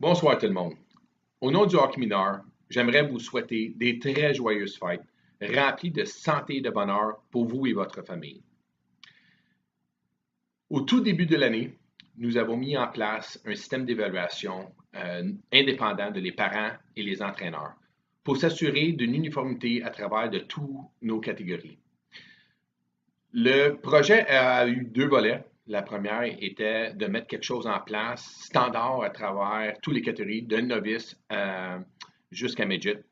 Bonsoir tout le monde. Au nom du hockey mineur, j'aimerais vous souhaiter des très joyeuses fêtes, remplies de santé et de bonheur pour vous et votre famille. Au tout début de l'année, nous avons mis en place un système d'évaluation indépendant de les parents et les entraîneurs pour s'assurer d'une uniformité à travers de toutes nos catégories. Le projet a eu deux volets. La première était de mettre quelque chose en place standard à travers toutes les catégories, de novice jusqu'à midget,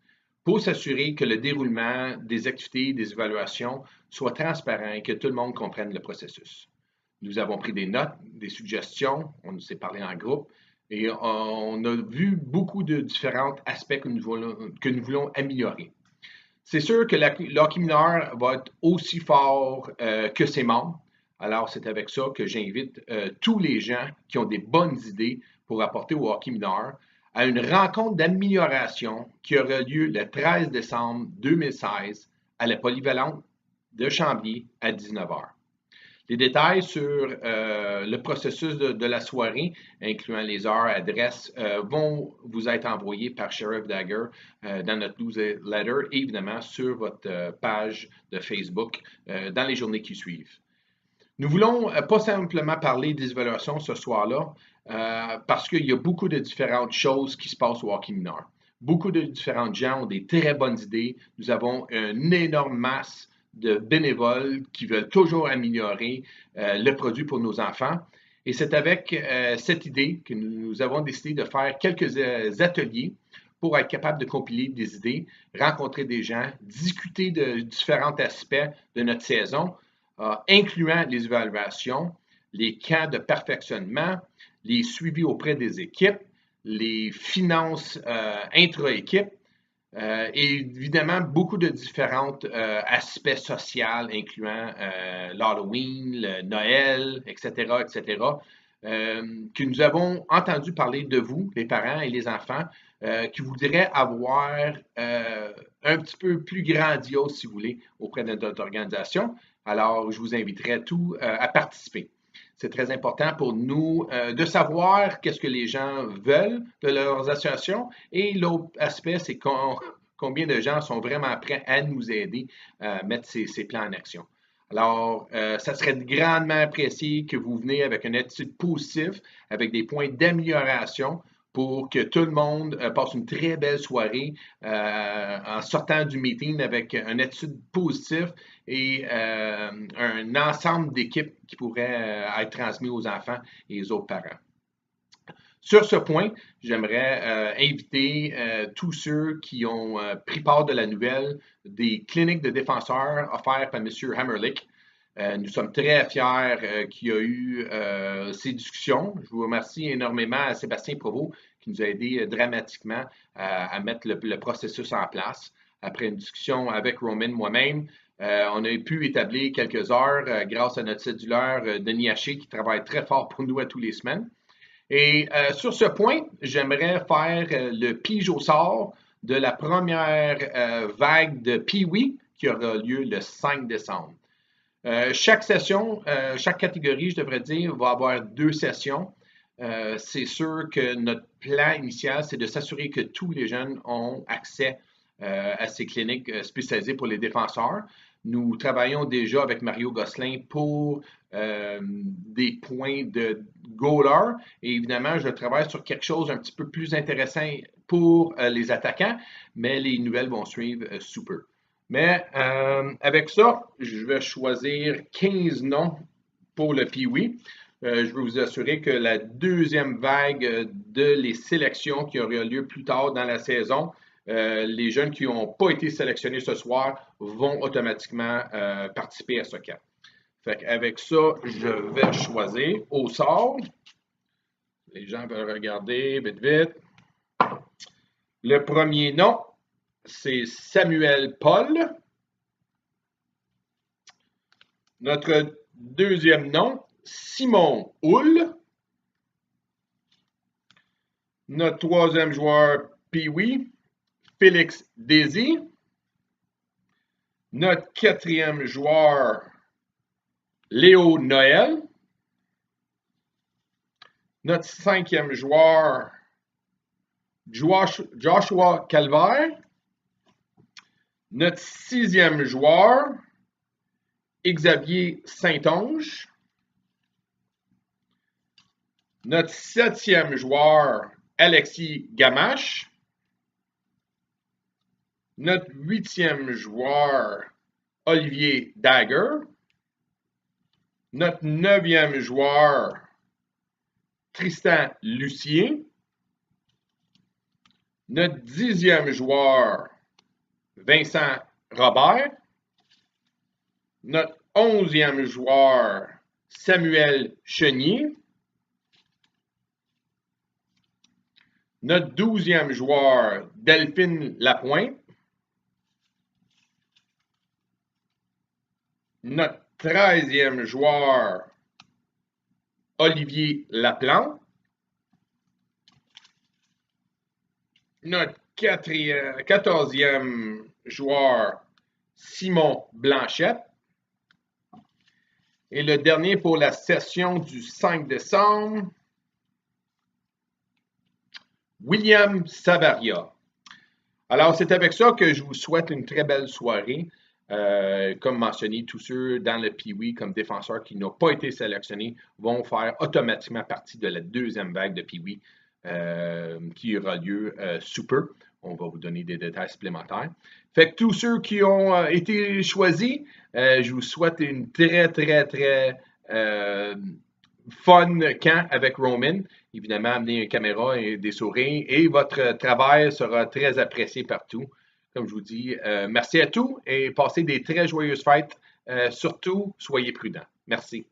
pour s'assurer que le déroulement des activités, des évaluations soit transparent et que tout le monde comprenne le processus. Nous avons pris des notes, des suggestions, on s'est parlé en groupe et on a vu beaucoup de différents aspects que nous voulons améliorer. C'est sûr que l'hockey mineur va être aussi fort que ses membres. Alors, c'est avec ça que j'invite tous les gens qui ont des bonnes idées pour apporter au hockey mineur à une rencontre d'amélioration qui aura lieu le 13 décembre 2016 à la polyvalente de Chambly à 19h. Les détails sur le processus de la soirée, incluant les heures, adresses, vont vous être envoyés par Sheriff Dagger dans notre newsletter et évidemment sur votre page de Facebook dans les journées qui suivent. Nous voulons pas simplement parler des évaluations ce soir-là parce qu'il y a beaucoup de différentes choses qui se passent au hockey mineur. Beaucoup de différents gens ont des très bonnes idées. Nous avons une énorme masse de bénévoles qui veulent toujours améliorer le produit pour nos enfants. Et c'est avec cette idée que nous avons décidé de faire quelques ateliers pour être capable de compiler des idées, rencontrer des gens, discuter de différents aspects de notre saison, incluant les évaluations, les camps de perfectionnement, les suivis auprès des équipes, les finances intra-équipes, et évidemment, beaucoup de différents aspects sociaux, incluant l'Halloween, le Noël, etc., etc., que nous avons entendu parler de vous, les parents et les enfants, qui voudraient avoir un petit peu plus grandiose, si vous voulez, auprès de notre organisation. Alors, je vous inviterai tous à participer. C'est très important pour nous de savoir qu'est-ce que les gens veulent de leurs associations. Et l'autre aspect, c'est combien de gens sont vraiment prêts à nous aider à mettre ces plans en action. Alors, ça serait grandement apprécié que vous venez avec une attitude positive, avec des points d'amélioration pour que tout le monde passe une très belle soirée en sortant du meeting avec une attitude positive et un ensemble d'équipes qui pourrait être transmis aux enfants et aux autres parents. Sur ce point, j'aimerais inviter tous ceux qui ont pris part de la nouvelle des cliniques de défenseurs offertes par M. Hammerlick. Nous sommes très fiers qu'il y a eu ces discussions. Je vous remercie énormément à Sébastien Provost qui nous a aidé dramatiquement à mettre le processus en place. Après une discussion avec Roman, moi-même, on a pu établir quelques heures grâce à notre cédulaire Denis Haché qui travaille très fort pour nous à tous les semaines. Et sur ce point, j'aimerais faire le pige au sort de la première vague de Pee-Wee qui aura lieu le 5 décembre. Chaque session, chaque catégorie, je devrais dire, va avoir 2 sessions. C'est sûr que notre plan initial, c'est de s'assurer que tous les jeunes ont accès à ces cliniques spécialisées pour les défenseurs. Nous travaillons déjà avec Mario Gosselin pour des points de goaler. Et évidemment, je travaille sur quelque chose un petit peu plus intéressant pour les attaquants, mais les nouvelles vont suivre sous peu. Mais avec ça, je vais choisir 15 noms pour le Pee-Wee. Je veux vous assurer que la deuxième vague de les sélections qui aura lieu plus tard dans la saison, les jeunes qui n'ont pas été sélectionnés ce soir vont automatiquement participer à ce camp. Fait qu'avec ça, je vais choisir au sort. Les gens veulent regarder vite, vite. Le premier nom, c'est Samuel Paul. Notre deuxième nom, Simon Houle. Notre troisième joueur, Pee-Wee, Félix Désy. Notre quatrième joueur, Léo Noël. Notre cinquième joueur, Joshua Calvaire. Notre 6e joueur, Xavier Saint-Onge. Notre 7e joueur, Alexis Gamache. Notre 8e joueur, Olivier Dagger. Notre 9e joueur, Tristan Lucier. Notre 10e joueur, Vincent Robert. Notre 11e joueur, Samuel Chenier. Notre 12e joueur, Delphine Lapointe. Notre 13e joueur, Olivier Laplante. Notre 14e joueur, Simon Blanchette. Et le dernier pour la session du 5 décembre, William Savaria. Alors, c'est avec ça que je vous souhaite une très belle soirée. Comme mentionné, tous ceux dans le Pee-Wee comme défenseurs qui n'ont pas été sélectionnés vont faire automatiquement partie de la deuxième vague de Pee-Wee qui aura lieu sous peu. On va vous donner des détails supplémentaires. Fait que tous ceux qui ont été choisis, je vous souhaite une très fun camp avec Roman. Évidemment, amenez une caméra et des sourires et votre travail sera très apprécié partout. Comme je vous dis, merci à tous et passez des très joyeuses fêtes. Surtout, soyez prudents. Merci.